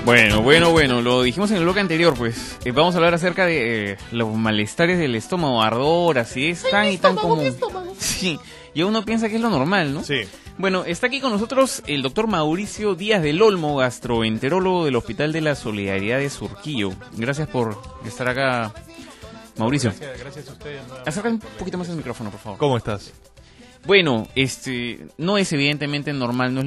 Bueno, lo dijimos en el bloque anterior, pues vamos a hablar acerca de los malestares del estómago, ardor, acidez, tan y tan común. Sí, y uno piensa que es lo normal, ¿no? Sí. Bueno, está aquí con nosotros el doctor Mauricio Díaz del Olmo, gastroenterólogo del Hospital de la Solidaridad de Surquillo. Gracias por estar acá, Mauricio. Gracias a ustedes. Acércate un poquito más el micrófono, por favor. ¿Cómo estás? Bueno, no es evidentemente normal, no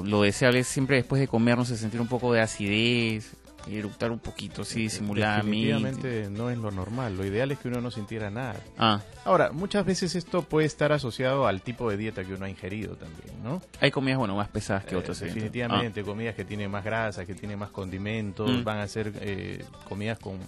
es lo deseable. Siempre después de comer no se sentir un poco de acidez, eructar un poquito, sí, disimuladamente. Definitivamente no es lo normal. Lo ideal es que uno no sintiera nada. Ah, Ahora, muchas veces esto puede estar asociado al tipo de dieta que uno ha ingerido también, ¿no? hay comidas, bueno, más pesadas que otras. Definitivamente, comidas que tienen más grasa, que tienen más condimentos, van a ser comidas con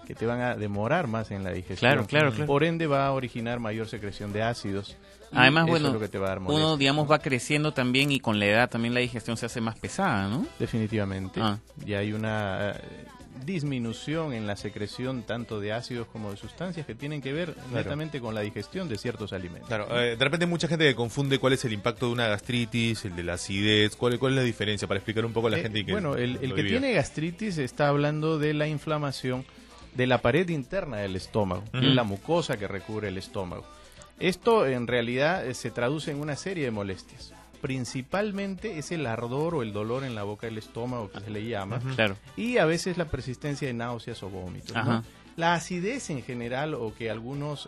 que te van a demorar más en la digestión. Claro. Por ende va a originar mayor secreción de ácidos. Y Además, eso bueno, es lo que te va a dar uno, molestias. digamos, va creciendo también y con la edad también la digestión se hace más pesada, ¿no? Definitivamente. Ah. Y hay una disminución en la secreción tanto de ácidos como de sustancias que tienen que ver netamente con la digestión de ciertos alimentos. Claro, de repente mucha gente que confunde cuál es el impacto de una gastritis, el de la acidez, cuál es la diferencia, para explicar un poco a la gente. Bueno, el lo que divida. tiene gastritis está hablando de la inflamación de la pared interna del estómago, que es la mucosa que recubre el estómago. Esto en realidad se traduce en una serie de molestias. Principalmente es el ardor o el dolor en la boca del estómago que se le llama, Claro. y a veces la persistencia de náuseas o vómitos, ¿no? Ajá. La acidez en general, o que algunos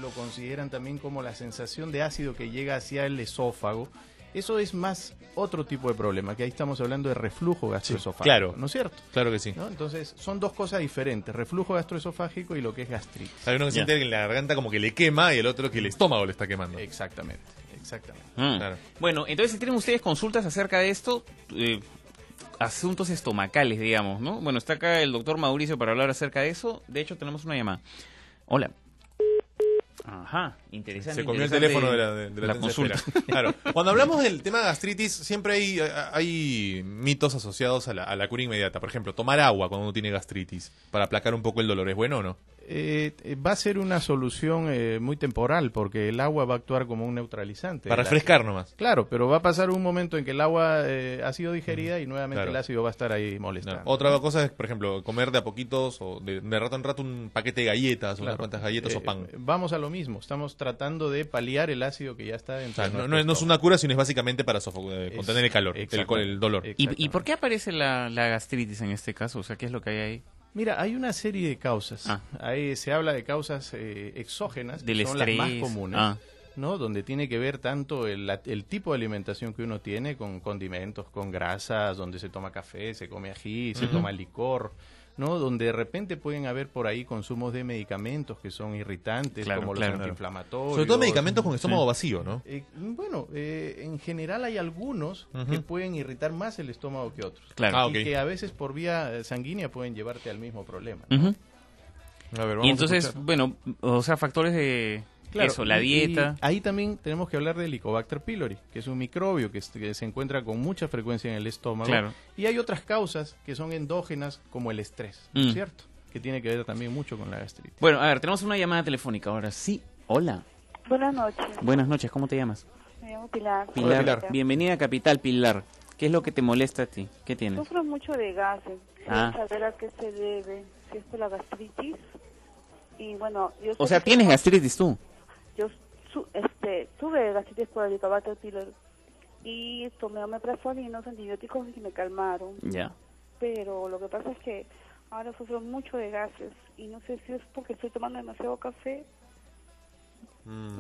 lo consideran también como la sensación de ácido que llega hacia el esófago, eso es más otro tipo de problema, que ahí estamos hablando de reflujo gastroesofágico, claro. ¿no es cierto? Claro que sí. ¿No? Entonces son dos cosas diferentes, reflujo gastroesofágico y lo que es gastritis. Hay uno que siente que la garganta como que le quema y el otro que el estómago le está quemando. Exactamente. Claro. Bueno, entonces si tienen ustedes consultas acerca de esto, asuntos estomacales, digamos, ¿no? Bueno, está acá el doctor Mauricio para hablar acerca de eso. De hecho, tenemos una llamada. Hola. Ajá, interesante. Se comió el interesante teléfono de la consulta. espera. Claro. Cuando hablamos del tema gastritis, siempre hay mitos asociados a la cura inmediata. Por ejemplo, tomar agua cuando uno tiene gastritis para aplacar un poco el dolor. ¿Es bueno o no? Va a ser una solución muy temporal, porque el agua va a actuar como un neutralizante. Para refrescar nomás. Claro, pero va a pasar un momento en que el agua ha sido digerida y nuevamente Claro. el ácido va a estar ahí molestando. Otra cosa es, por ejemplo, comer de a poquitos o de rato en rato un paquete de galletas, unas Claro. cuantas galletas o pan. Vamos a lo mismo, estamos tratando de paliar el ácido que ya está O dentro sea, de no nuestro es una cura, sino es básicamente para contener el calor, Exacto. el dolor. ¿Y por qué aparece la gastritis en este caso? O sea, ¿qué es lo que hay ahí? Mira, hay una serie de causas. Ah. Ahí se habla de causas exógenas, Del que son estrés. las más comunes, Ah. ¿no? Donde tiene que ver tanto el tipo de alimentación que uno tiene, con condimentos, con grasas, donde se toma café, se come ají, se toma licor, ¿no? Donde de repente pueden haber por ahí consumos de medicamentos que son irritantes, Claro, como claro. los antiinflamatorios. Sobre todo medicamentos con estómago vacío, ¿no? En general hay algunos que pueden irritar más el estómago que otros. Claro. Ah, Y ok. que a veces por vía sanguínea pueden llevarte al mismo problema, ¿no? Ujú. A ver, vamos Y a entonces, escuchar. bueno, o sea, factores de eso, la y dieta. ahí también tenemos que hablar del Helicobacter pylori, que es un microbio que se encuentra con mucha frecuencia en el estómago. Claro. Y hay otras causas que son endógenas, como el estrés, ¿no es cierto? Que tiene que ver también mucho con la gastritis. Bueno, a ver, tenemos una llamada telefónica ahora. Sí, hola. Buenas noches, Buenas noches, ¿cómo te llamas? me llamo Pilar. Pilar. Pilar. Bienvenida a Capital, Pilar. ¿Qué es lo que te molesta a ti? ¿Qué tienes? Sufro mucho de gases. Ah. Quiero saber a qué se debe, si es por la gastritis. Y bueno, yo O sé sea, que ¿tienes tengo- gastritis tú? Yo tuve gastritis por el Helicobacter pylori y tomé omeprazol y unos antibióticos y me calmaron. Ya. Pero lo que pasa es que ahora sufro mucho de gases y no sé si es porque estoy tomando demasiado café.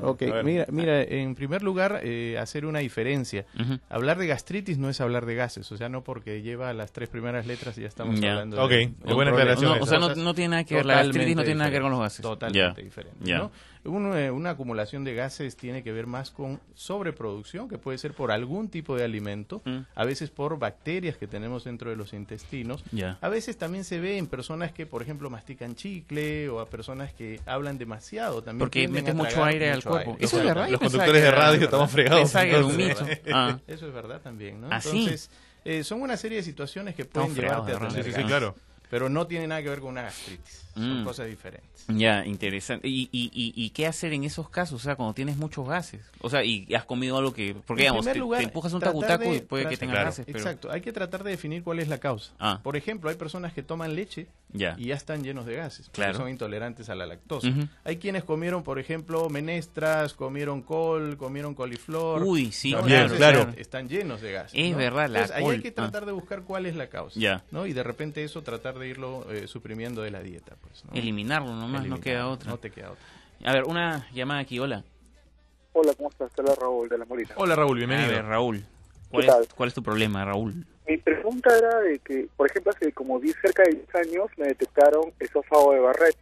Ok, a ver. mira, en primer lugar, hacer una diferencia. Ujú. Hablar de gastritis no es hablar de gases, o sea, no porque lleva las 3 primeras letras ya estamos Ya. hablando Ok, de es buena un problema. aclaración No, esa. o sea, Cosas no tiene nada que ver, la gastritis no totalmente tiene nada que ver con los diferentes, gases. Totalmente Ya. diferente, Ya. ¿no? Una acumulación de gases tiene que ver más con sobreproducción, que puede ser por algún tipo de alimento, a veces por bacterias que tenemos dentro de los intestinos. Ya. A veces también se ve en personas que, por ejemplo, mastican chicle, o a personas que hablan demasiado. También Porque tienden metes a mucho tragar aire al mucho cuerpo. aire. Eso es verdad. Los Yo pensaba conductores que de era radio verdad. estamos fregados. Pensaba que era un entonces. mito. Ah. Eso es verdad también, ¿no? ¿Ah, sí? Entonces, son una serie de situaciones que pueden Estamos fregados llevarte a de tener Sí, radio. sí, gases. claro. pero no tiene nada que ver con una gastritis. Son cosas diferentes. Ya, interesante. ¿Y qué hacer en esos casos? O sea, cuando tienes muchos gases. O sea, y has comido algo que... Porque, En digamos, primer lugar, te empujas un tratar tacutaco de- y puede que tengas claro. gases, pero... Exacto, hay que tratar de definir cuál es la causa. Ah. Por ejemplo, hay personas que toman leche Ya. y ya están llenos de gases, porque Claro. son intolerantes a la lactosa. Ujú. Hay quienes comieron, por ejemplo, menestras, comieron col, comieron coliflor. Uy, sí, ¿no? También, Entonces, claro. Están llenos de gases. Es ¿no? verdad, la Entonces, ahí col. hay que tratar de buscar cuál es la causa. Ya. ¿no? Y de repente eso tratar de irlo suprimiendo de la dieta. Pues, ¿no? Eliminarlo nomás, no Eliminar, queda otra. No te queda otra. A ver, una llamada aquí, hola. Hola, ¿cómo estás? Te habla Raúl de La Molina. Hola Raúl, A bienvenido. ver, Raúl. ¿Cuál ¿Qué tal? cuál es tu problema, Raúl? Mi pregunta era de que, por ejemplo, hace como cerca de 10 años me detectaron esófago de Barrett,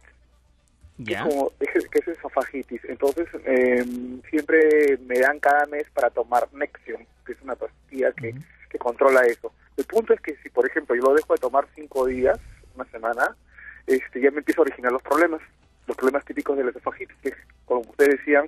¿Ya? que es esofagitis. Entonces, siempre me dan cada mes para tomar Nexium, que es una pastilla que controla eso. El punto es que si, por ejemplo, yo lo dejo de tomar 5 días, una semana, ya me empiezo a originar los problemas típicos de la esofagitis, que es, como ustedes decían,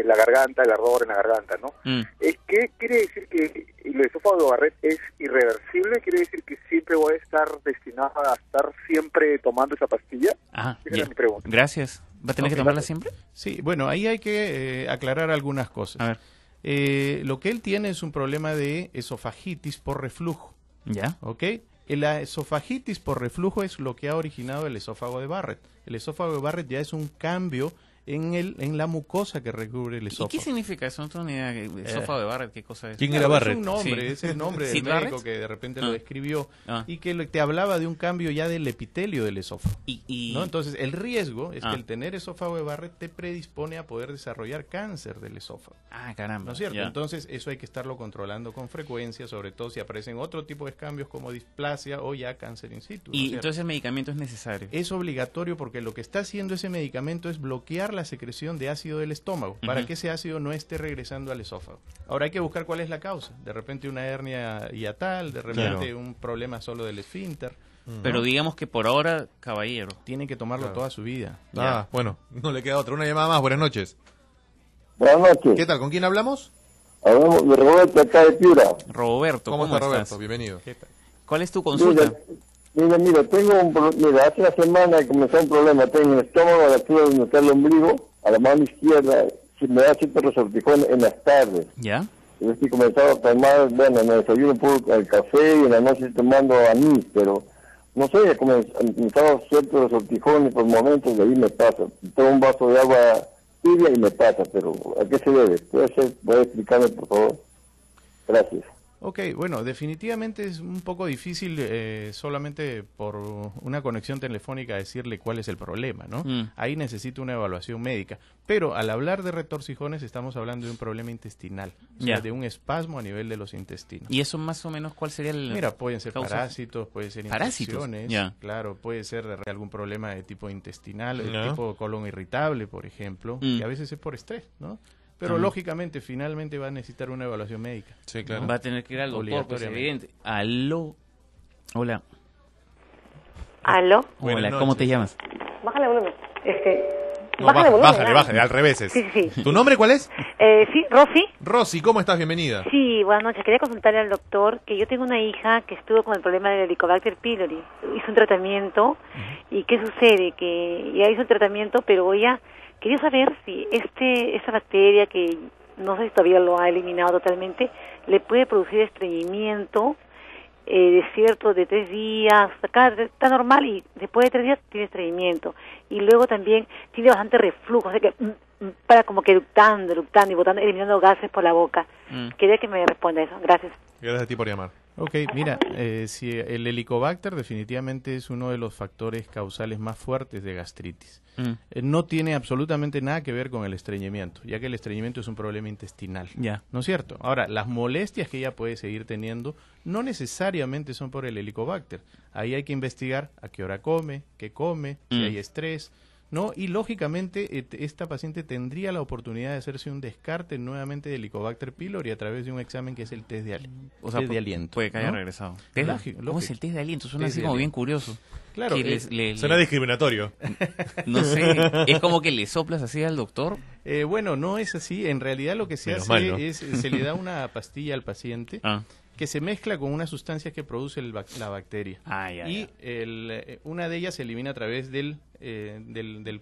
la garganta, el ardor en la garganta, ¿no? ¿Qué quiere decir que el esófago de Barrett es irreversible? ¿Quiere decir que siempre voy a estar destinado a estar siempre tomando esa pastilla? Ajá, Esa ya. era mi pregunta. Gracias. ¿Va a tener que Ok, tomarla gracias. siempre? Sí, bueno, ahí hay que aclarar algunas cosas. A ver. Lo que él tiene es un problema de esofagitis por reflujo. ¿Ya? ¿Ok? La esofagitis por reflujo es lo que ha originado el esófago de Barrett. El esófago de Barrett ya es un cambio en la mucosa que recubre el ¿Y esófago. qué significa eso? No tengo ni idea. Esófago de Barrett, ¿qué cosa es? ¿Quién Claro, era es Barrett? un nombre, Sí. es el nombre del ¿Sid médico Barrett? que de repente Ah. lo describió Ah. y que te hablaba de un cambio ya del epitelio del esófago. Y... ¿No? Entonces, el riesgo es Ah. que el tener esófago de Barrett te predispone a poder desarrollar cáncer del esófago. Ah, caramba. ¿No es cierto? Ya. Entonces, eso hay que estarlo controlando con frecuencia, sobre todo si aparecen otro tipo de cambios como displasia o ya cáncer in situ. ¿no es Y cierto? entonces el medicamento es necesario. Es obligatorio porque lo que está haciendo ese medicamento es bloquear la secreción de ácido del estómago para Ujú. que ese ácido no esté regresando al esófago. Ahora hay que buscar cuál es la causa. De repente una hernia hiatal, de repente Claro. un problema solo del esfínter. Pero digamos que por ahora, caballero. Tiene que tomarlo Claro. toda su vida. Ah, bueno, no le queda otra. Una llamada más, buenas noches. Buenas noches. ¿Qué tal? ¿Con quién hablamos? Hablamos de Roberto acá de Piura. Roberto, ¿Cómo está Roberto? estás? Bienvenido. ¿Cuál es tu consulta? Mira, tengo mira, hace una semana comenzó un problema. Tengo el estómago, a la altura de donde está el ombligo, a la mano izquierda, me da cierto resortijón en las tardes. ¿Ya? Yo estoy comenzando a tomar, bueno, me desayuno puro el café y en la noche estoy tomando anís, pero no sé, he comenzado ciertos resortijones por momentos, de ahí me pasa. Tomo un vaso de agua tibia y me pasa, pero ¿a qué se debe? ¿Puede explicarme, por favor? Gracias. Ok, bueno, definitivamente es un poco difícil solamente por una conexión telefónica decirle cuál es el problema, ¿no? Ahí necesito una evaluación médica. Pero al hablar de retorcijones estamos hablando de un problema intestinal, o sea, Ya. de un espasmo a nivel de los intestinos. ¿Y eso más o menos cuál sería el...? Mira, pueden ser causa? parásitos, pueden ser ¿Parásitos? infecciones, Ya. claro, puede ser de algún problema de tipo intestinal, de Ya. tipo colon irritable, por ejemplo, Mm. que a veces es por estrés, ¿no? Pero Ah. lógicamente, finalmente va a necesitar una evaluación médica. Sí, claro. Va a tener que ir al doctor, pues Obligatoriamente. evidente. Aló. Hola. ¿Aló? Buenas Hola, ¿cómo te noches. llamas? Bájale volumen. No, bájale volumen. bájale, nada. bájale, al revés es. Sí, sí, sí. ¿Tu nombre cuál es? Sí, Rosy. Rosy, ¿cómo estás? Bienvenida. Sí, buenas noches. Quería consultarle al doctor que yo tengo una hija que estuvo con el problema del Helicobacter pylori. Hizo un tratamiento y ¿qué sucede? Que ya hizo el tratamiento, pero ella quería saber si esta bacteria que no sé si todavía lo ha eliminado totalmente, le puede producir estreñimiento de 3 días, acá está normal y después de 3 días tiene estreñimiento. Y luego también tiene bastante reflujo, o sea que para como que eructando y botando, eliminando gases por la boca. Quería que me responda eso. Gracias. Gracias a ti por llamar. Ok, mira, si el Helicobacter definitivamente es uno de los factores causales más fuertes de gastritis. No tiene absolutamente nada que ver con el estreñimiento, ya que el estreñimiento es un problema intestinal. Ya. ¿No es cierto? Ahora, las molestias que ella puede seguir teniendo no necesariamente son por el Helicobacter. Ahí hay que investigar a qué hora come, qué come, si hay estrés, ¿no? Y lógicamente esta paciente tendría la oportunidad de hacerse un descarte nuevamente de Helicobacter pylori a través de un examen que es el test de, O sea, test de aliento. puede que haya ¿no? regresado. Lógico, ¿Cómo es lógico. el test de aliento? Suena Test así de como bien aliento. curioso. Claro, Que le- Suena discriminatorio. no sé, es como que le soplas así al doctor. bueno, no es así. En realidad lo que se Menos hace mal, ¿no? es se le da una pastilla al paciente Ah, que se mezcla con una sustancia que produce la bacteria. Y una de ellas se elimina a través del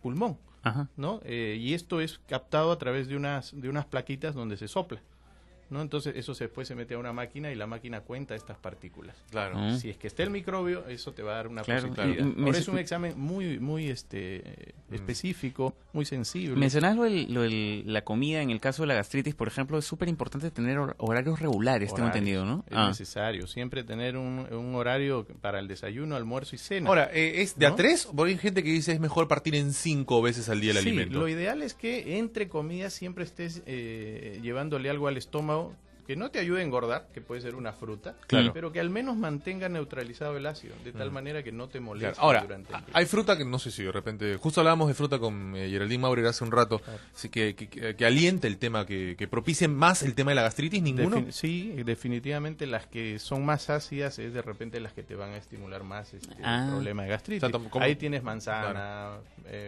pulmón. Ajá. ¿No? Y esto es captado a través de unas plaquitas donde se sopla, ¿no? Entonces eso después se mete a una máquina y la máquina cuenta estas partículas. Claro. Si es que está el microbio, eso te va a dar una Claro, positividad. claro. Ahora es un examen muy específico, muy sensible. Mencionas la comida, en el caso de la gastritis, por ejemplo, es súper importante tener horarios regulares, tengo entendido, ¿no? Es necesario siempre tener un horario para el desayuno, almuerzo y cena. Ahora, ¿es de ¿no? a 3? Porque hay gente que dice es mejor partir en 5 veces al día el Sí, alimento. lo ideal es que entre comidas siempre estés llevándole algo al estómago que no te ayude a engordar, que puede ser una fruta, Claro. pero que al menos mantenga neutralizado el ácido, de tal manera que no te moleste Ahora, durante el día. hay fruta que no sé si de repente, justo hablábamos de fruta con Geraldine Maurer hace un rato, así que alienta el tema, que propicie más el tema de la gastritis, ninguno. Sí, definitivamente las que son más ácidas es de repente las que te van a estimular más el problema de gastritis. O sea, ¿cómo? Ahí tienes manzana,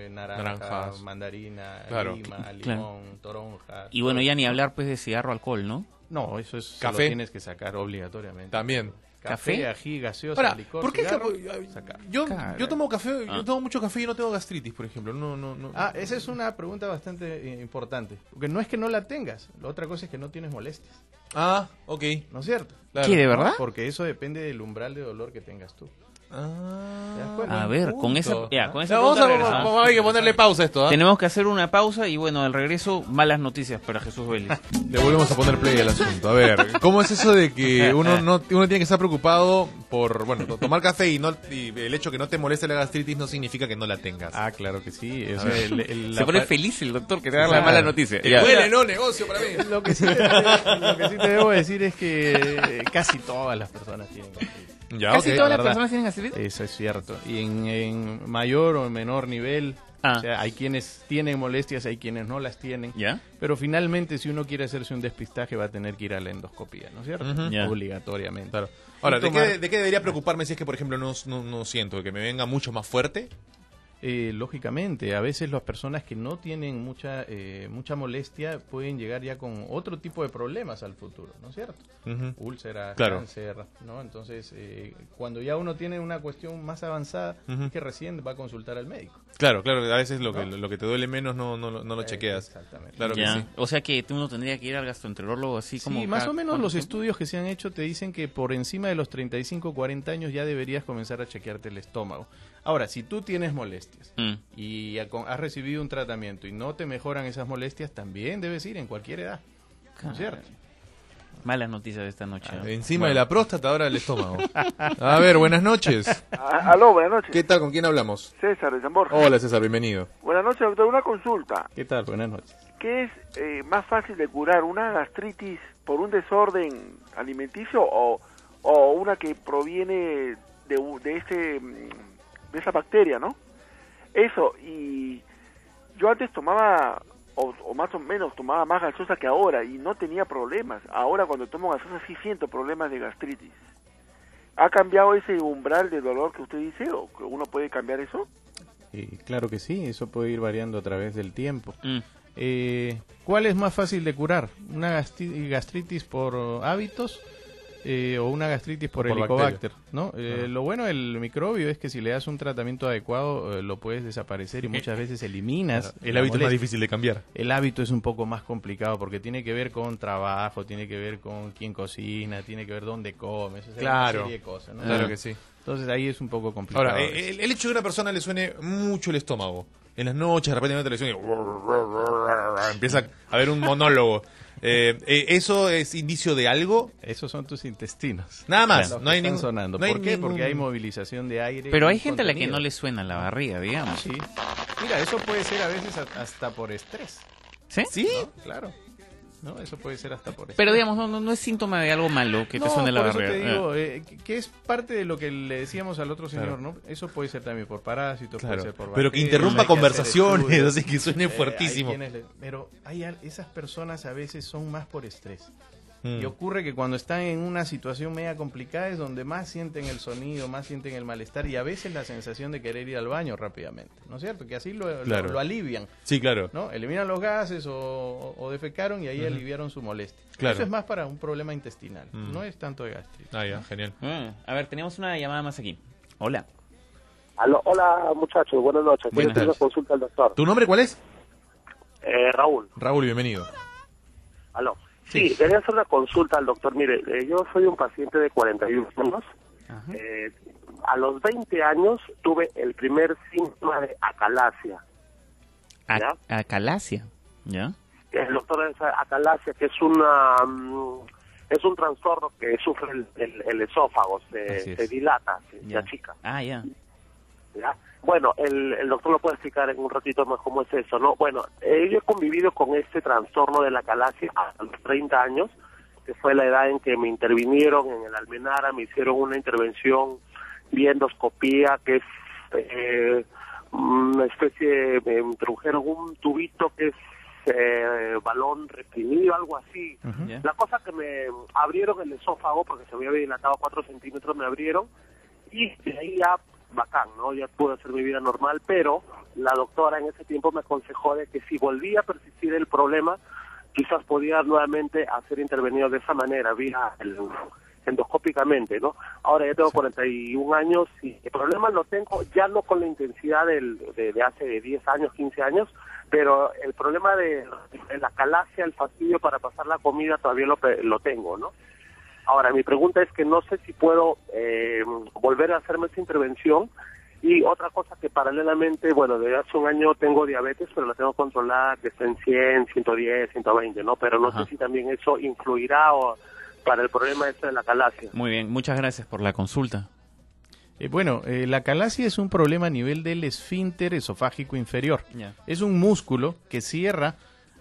naranja, mandarina, Claro. lima, limón, toronja. Y bueno, ya ni hablar pues de cigarro, alcohol, ¿no? No, eso es Café. lo tienes que sacar obligatoriamente. También. Café, ají, gaseosa, Ahora, licor, ¿por qué cigarro, sacar? sacar. Yo tomo café, yo tomo mucho café y no tengo gastritis, por ejemplo. No. Esa es una pregunta bastante importante. Porque no es que no la tengas, la otra cosa es que no tienes molestias. Ok. ¿No es cierto? Claro. ¿Qué, de verdad? Porque eso depende del umbral de dolor que tengas tú. ¿Te das Ah, cuenta? A ver, con esa punto. pregunta Vamos regresamos. hay que ponerle pausa a esto. Tenemos que hacer una pausa y bueno, al regreso, malas noticias para Jesús Vélez. Le volvemos a poner play al asunto. A ver, ¿cómo es eso de que uno tiene que estar preocupado por, tomar café y el hecho que no te moleste la gastritis no significa que no la tengas? Claro que sí. Eso Se pone feliz el doctor que te da la mala noticia. Que Ya. huele, no, negocio para mí. Lo que sí te debo decir es que casi todas las personas tienen gastritis. Ya, Casi ok, todas la las verdad. personas tienen gastritis. Eso es cierto. Y en mayor o menor nivel, o sea, hay quienes tienen molestias, hay quienes no las tienen. ¿Ya? Pero finalmente, si uno quiere hacerse un despistaje, va a tener que ir a la endoscopía, ¿no es cierto? Ya. Obligatoriamente. Claro. Ahora, Y ¿de tomar- qué debería preocuparme si es que, por ejemplo, no siento que me venga mucho más fuerte? Lógicamente, a veces las personas que no tienen mucha molestia pueden llegar ya con otro tipo de problemas al futuro, ¿no es cierto? Úlceras, Claro. cáncer, ¿no? Entonces, cuando ya uno tiene una cuestión más avanzada, es que recién va a consultar al médico. Claro, a veces lo que te duele menos no lo chequeas. Exactamente. Claro que Ya. sí. O sea que uno tendría que ir al gastroenterólogo así como... Sí, más cada- o menos ¿cuánto los tiempo? estudios que se han hecho te dicen que por encima de los 35, 40 años ya deberías comenzar a chequearte el estómago. Ahora, si tú tienes molestias y has recibido un tratamiento y no te mejoran esas molestias, también debes ir en cualquier edad. ¿No es cierto? Malas noticias de esta noche. ¿no? Encima de la próstata, ahora el estómago. A ver, buenas noches. Aló, buenas noches. ¿Qué tal? ¿Con quién hablamos? César de San Borja. Hola, César, bienvenido. Buenas noches, doctor. Una consulta. ¿Qué tal? Buenas noches. ¿Qué es más fácil de curar? ¿Una gastritis por un desorden alimenticio o una que proviene de esa bacteria, ¿no? Eso, y yo antes tomaba, o más o menos tomaba más gaseosa que ahora y no tenía problemas. Ahora cuando tomo gaseosa sí siento problemas de gastritis. ¿Ha cambiado ese umbral de dolor que usted dice o que uno puede cambiar eso? Claro que sí, eso puede ir variando a través del tiempo. ¿Cuál es más fácil de curar? ¿Una gastritis por hábitos o una gastritis por Helicobacter? ¿No? Lo bueno del microbio es que si le das un tratamiento adecuado lo puedes desaparecer y muchas veces eliminas. El la hábito es más molestia. difícil de cambiar. El hábito es un poco más complicado porque tiene que ver con trabajo, tiene que ver con quién cocina, tiene que ver dónde comes, o sea, Claro. una serie de cosas, ¿no? Claro que sí. Entonces ahí es un poco complicado. Ahora, el hecho de que a una persona le suene mucho el estómago, en las noches, de repente en la televisión, y empieza a haber un monólogo. ¿Eso es indicio de algo? Esos son tus intestinos. Nada más, Los no hay que están ningún... sonando. no hay ¿Por qué? ningún- Porque hay movilización de aire. Pero hay y gente a la que contenido. no le suena la barriga, digamos. Sí. Mira, eso puede ser a veces hasta por estrés. ¿Sí? ¿Sí? ¿No? Claro. No, eso puede ser hasta por estrés. Pero digamos, no es síntoma de algo malo que te suene la por eso barriga. te digo, que es parte de lo que le decíamos al otro señor, ¿no? Eso puede ser también por parásitos, Claro. puede ser por Pero que bacterias, interrumpa hay que hacer conversaciones, estudios. así que suene Hay fuertísimo. pero esas personas a veces son más por estrés. Y ocurre que cuando están en una situación media complicada es donde más sienten el sonido, más sienten el malestar y a veces la sensación de querer ir al baño rápidamente, ¿no es cierto? Que así lo alivian. Sí, claro. ¿No? Eliminan los gases o defecaron y ahí aliviaron su molestia. Claro. Eso es más para un problema intestinal, no es tanto de gastritis. Ah, ya, genial. A ver, tenemos una llamada más aquí. Hola. Aló, hola muchachos, buenas noches. Buenas Quiero hacer una tardes. consulta al doctor. ¿Tu nombre cuál es? Raúl. Raúl, bienvenido. Aló. Sí, quería hacer una consulta al doctor. Mire, yo soy un paciente de 41 años. A los 20 años tuve el primer síntoma de acalasia. ¿Ya? Acalasia, ¿ya? El doctor es acalasia, que es es un trastorno que sufre el esófago, se dilata, se achica. Ah, ya. ¿Ya? Bueno, el doctor lo puede explicar en un ratito más cómo es eso, ¿no? Bueno, yo he convivido con este trastorno de la acalasia a los 30 años, que fue la edad en que me intervinieron en el Almenara, me hicieron una intervención vía endoscopía, que es una especie, me introdujeron un tubito que es balón reprimido, algo así. La cosa que me abrieron el esófago, porque se me había dilatado 4 centímetros, me abrieron, y de ahí ya bacán, ¿no? Ya pude hacer mi vida normal, pero la doctora en ese tiempo me aconsejó de que si volvía a persistir el problema, quizás podía nuevamente hacer intervenido de esa manera, vía endoscópicamente, ¿no? Ahora ya tengo 41 años y el problema lo tengo ya no con la intensidad de hace 10 años, 15 años, pero el problema de la acalasia, el fastidio para pasar la comida todavía lo tengo, ¿no? Ahora, mi pregunta es que no sé si puedo volver a hacerme esa intervención. Y otra cosa que paralelamente, bueno, desde hace un año tengo diabetes, pero la tengo controlada, que está en 100, 110, 120, ¿no? Pero no sé si también eso influirá para el problema este de la acalasia. Muy bien, muchas gracias por la consulta. La acalasia es un problema a nivel del esfínter esofágico inferior. Es un músculo que cierra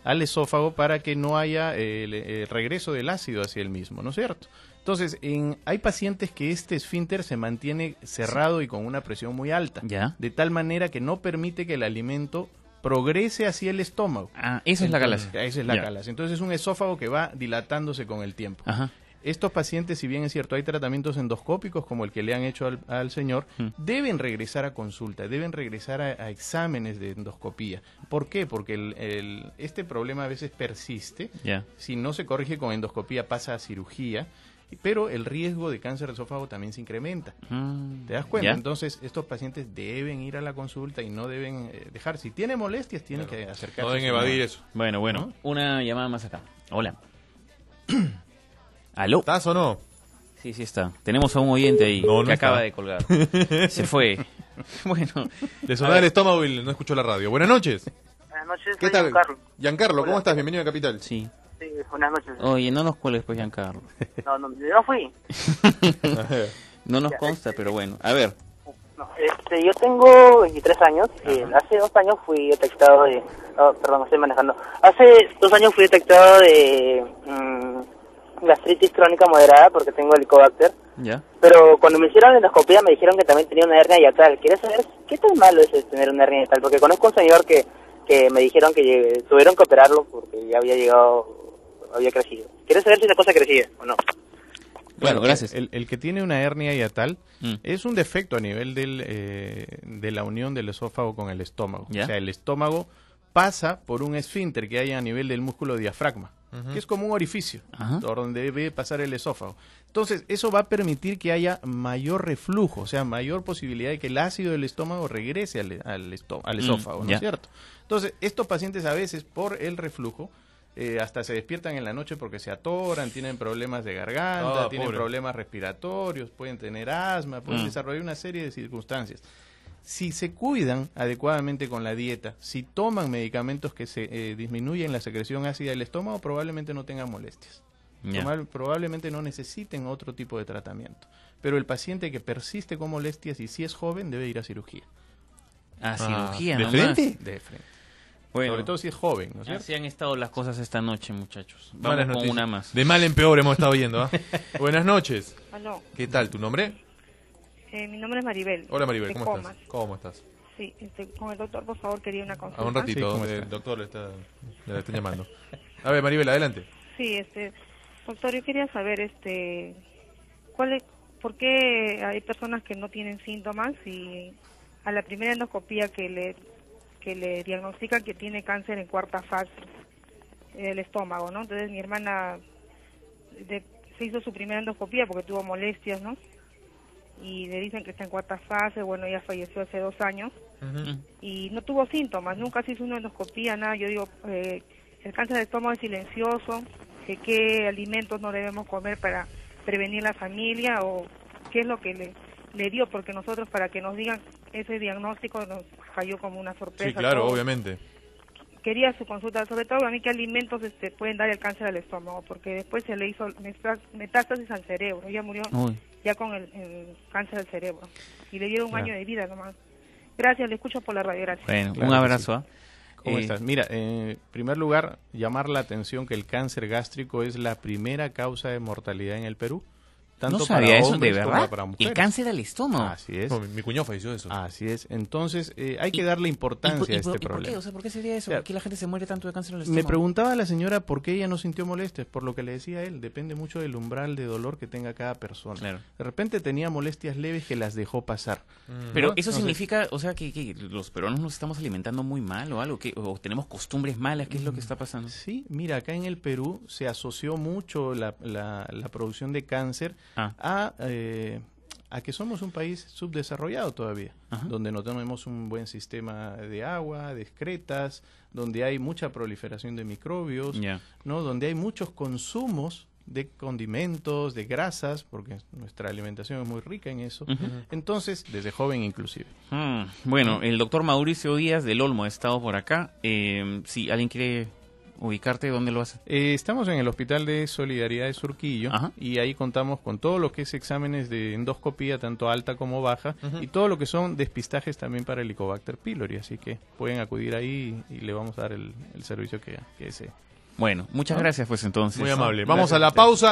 al esófago para que no haya el regreso del ácido hacia el mismo, ¿no es cierto? Entonces, hay pacientes que este esfínter se mantiene cerrado y con una presión muy alta, de tal manera que no permite que el alimento progrese hacia el estómago. Eso es la acalasia. Esa es la acalasia. Entonces, es un esófago que va dilatándose con el tiempo. Estos pacientes, si bien es cierto, hay tratamientos endoscópicos como el que le han hecho al señor, deben regresar a consulta, deben regresar a exámenes de endoscopía. ¿Por qué? Porque este problema a veces persiste. Si no se corrige con endoscopía, pasa a cirugía, pero el riesgo de cáncer de esófago también se incrementa. ¿Te das cuenta? Entonces, estos pacientes deben ir a la consulta y no deben dejar. Si tiene molestias, tienen que acercarse. No deben evadir eso. Bueno. ¿No? Una llamada más acá. Hola. ¿Aló? ¿Estás o no? Sí, está. Tenemos a un oyente ahí que acaba de colgar. Se fue. Bueno. Le sonaba el estómago y no escuchó la radio. Buenas noches. Buenas noches, ¿Qué tal? Giancarlo. Giancarlo, ¿cómo estás? Bienvenido a Capital. Sí. Sí, buenas noches. Oye, no nos cuelgues, pues, Giancarlo. No, yo no fui. No nos consta, pero bueno. A ver. No, yo tengo 23 años. Hace 2 años fui detectado de... perdón, estoy manejando. Hace 2 años fui detectado de gastritis crónica moderada porque tengo Helicobacter. Ya. Pero cuando me hicieron la endoscopía me dijeron que también tenía una hernia hiatal. ¿Quieres saber qué tan malo es tener una hernia hiatal? Porque conozco un señor que me dijeron que tuvieron que operarlo porque ya había crecido. ¿Quieres saber si la cosa crecía o no? Bueno, gracias. El que tiene una hernia hiatal es un defecto a nivel de la unión del esófago con el estómago. O sea, el estómago pasa por un esfínter que hay a nivel del músculo diafragma, que es como un orificio por donde debe pasar el esófago. Entonces, eso va a permitir que haya mayor reflujo, o sea, mayor posibilidad de que el ácido del estómago regrese al esófago, ¿no es cierto? Entonces, estos pacientes a veces, por el reflujo, hasta se despiertan en la noche porque se atoran, tienen problemas de garganta, tienen problemas respiratorios, pueden tener asma, pueden desarrollar una serie de circunstancias. Si se cuidan adecuadamente con la dieta, si toman medicamentos que se disminuyen la secreción ácida del estómago, probablemente no tengan molestias. Probablemente no necesiten otro tipo de tratamiento. Pero el paciente que persiste con molestias y si es joven debe ir a cirugía. ¿Cirugía? ¿De frente? De frente. Bueno, sobre todo si es joven, ¿no es cierto? Así han estado las cosas esta noche, muchachos. Vamos con una más. De mal en peor hemos estado viendo. Buenas noches. Aló. ¿Qué tal? ¿Tu nombre? Mi nombre es Maribel. Hola Maribel, ¿cómo estás? ¿Cómo estás? Sí, con el doctor, por favor, quería una consulta. A un ratito, el doctor le está llamando. A ver, Maribel, adelante. Sí, Doctor, yo quería saber, ¿por qué hay personas que no tienen síntomas y a la primera endoscopía que le diagnostican que tiene cáncer en cuarta fase del estómago, ¿no? Entonces mi hermana se hizo su primera endoscopía porque tuvo molestias, ¿no? Y le dicen que está en cuarta fase, bueno, ella falleció hace 2 años y no tuvo síntomas, nunca se hizo una endoscopía, nada. Yo digo, el cáncer de estómago es silencioso, qué alimentos no debemos comer para prevenir la familia o qué es lo que le dio, porque nosotros para que nos digan ese diagnóstico nos cayó como una sorpresa. Sí, claro, todo. obviamente. Quería su consulta, sobre todo a mí qué alimentos pueden dar el cáncer al estómago, porque después se le hizo metástasis al cerebro, ella murió ya con el cáncer del cerebro y le dieron un año de vida nomás. Gracias, le escucho por la radio, gracias. Bueno, Claro un abrazo. sí. ¿Cómo estás? Mira, en primer lugar, llamar la atención que el cáncer gástrico es la primera causa de mortalidad en el Perú. Tanto No sabía para eso, hombres ¿de como verdad? para mujeres. El cáncer al estómago. Así es. No, mi cuñado falleció de eso. Así es. Entonces, hay que darle importancia a este ¿Y por problema. qué? O sea, ¿por qué sería eso? O sea, ¿Por qué la gente se muere tanto de cáncer al estómago? Me preguntaba la señora por qué ella no sintió molestias, por lo que le decía él, depende mucho del umbral de dolor que tenga cada persona. Claro. De repente tenía molestias leves que las dejó pasar. Pero ¿no? eso Entonces, significa, o sea, que los peruanos nos estamos alimentando muy mal o algo, o tenemos costumbres malas, ¿qué es lo que está pasando? Sí, mira, acá en el Perú se asoció mucho la producción de cáncer a que somos un país subdesarrollado todavía, donde no tenemos un buen sistema de agua, de excretas, donde hay mucha proliferación de microbios, ¿no? Donde hay muchos consumos de condimentos, de grasas, porque nuestra alimentación es muy rica en eso. Entonces, desde joven inclusive. Bueno, el doctor Mauricio Díaz del Olmo ha estado por acá. Si alguien quiere ubicarte, ¿dónde lo hace? Estamos en el Hospital de Solidaridad de Surquillo y ahí contamos con todo lo que es exámenes de endoscopía, tanto alta como baja, y todo lo que son despistajes también para el Helicobacter pylori, así que pueden acudir ahí y le vamos a dar el servicio que desee. Bueno, muchas gracias pues entonces. Muy amable. Vamos a la pausa.